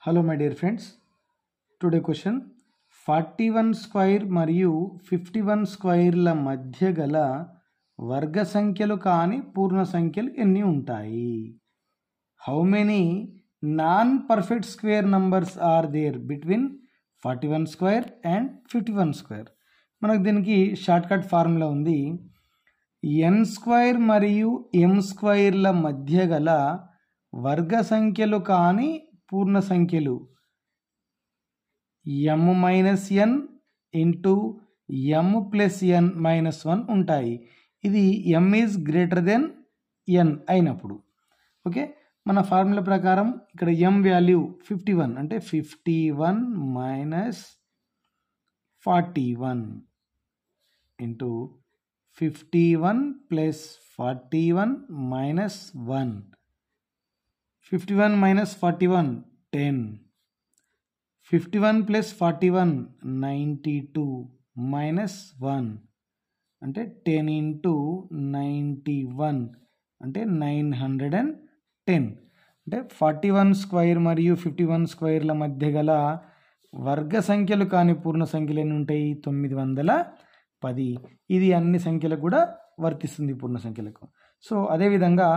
Hello my dear friends. Today question 41 square మరియు 51 స్క్వేర్ల మధ్య గల వర్గ సంఖ్యలు కాని పూర్ణ సంఖ్యలు ఎన్ని ఉంటాయి? How many non-perfect square numbers are there between 41 square and 51 square? మనకు దీనికి షార్ట్ కట్ ఫార్ములా ఉంది. n స్క్వేర్ మరియు m స్క్వేర్ల మధ్య గల వర్గ సంఖ్యలు కాని పూర్ణ సంఖ్యలు m minus n into m plus n minus 1 ఉంటాయి. ఇది m is greater than n అయినప్పుడు. ఓకే, మన ఫార్ములా ప్రకారం ఇక్కడ m వాల్యూ 51 అంటే 51 minus 41 into 51 plus 41 minus 1. 51 minus 41 10. 51 plus 41 92 minus 1 అంటే 10 into 91 అంటే 910. అంటే 41 స్క్వేర్ మరియు 51 స్క్వేర్ల మధ్య గల వర్గ సంఖ్యలు కాని పూర్ణ సంఖ్యలు ఎన్ని ఉంటాయి? 910. ఇది అన్ని సంఖ్యలకు కూడా వర్తిస్తుంది, పూర్ణ సంఖ్యలకు. సో అదేవిధంగా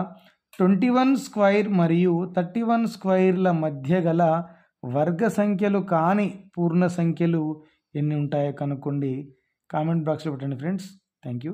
21 స్క్వేర్ మరియు 31 స్క్వేర్ల మధ్య గల వర్గ సంఖ్యలు కాని పూర్ణ సంఖ్యలు ఎన్ని ఉంటాయో కనుక్కోండి. కామెంట్ బాక్స్లో పెట్టండి ఫ్రెండ్స్. Thank you.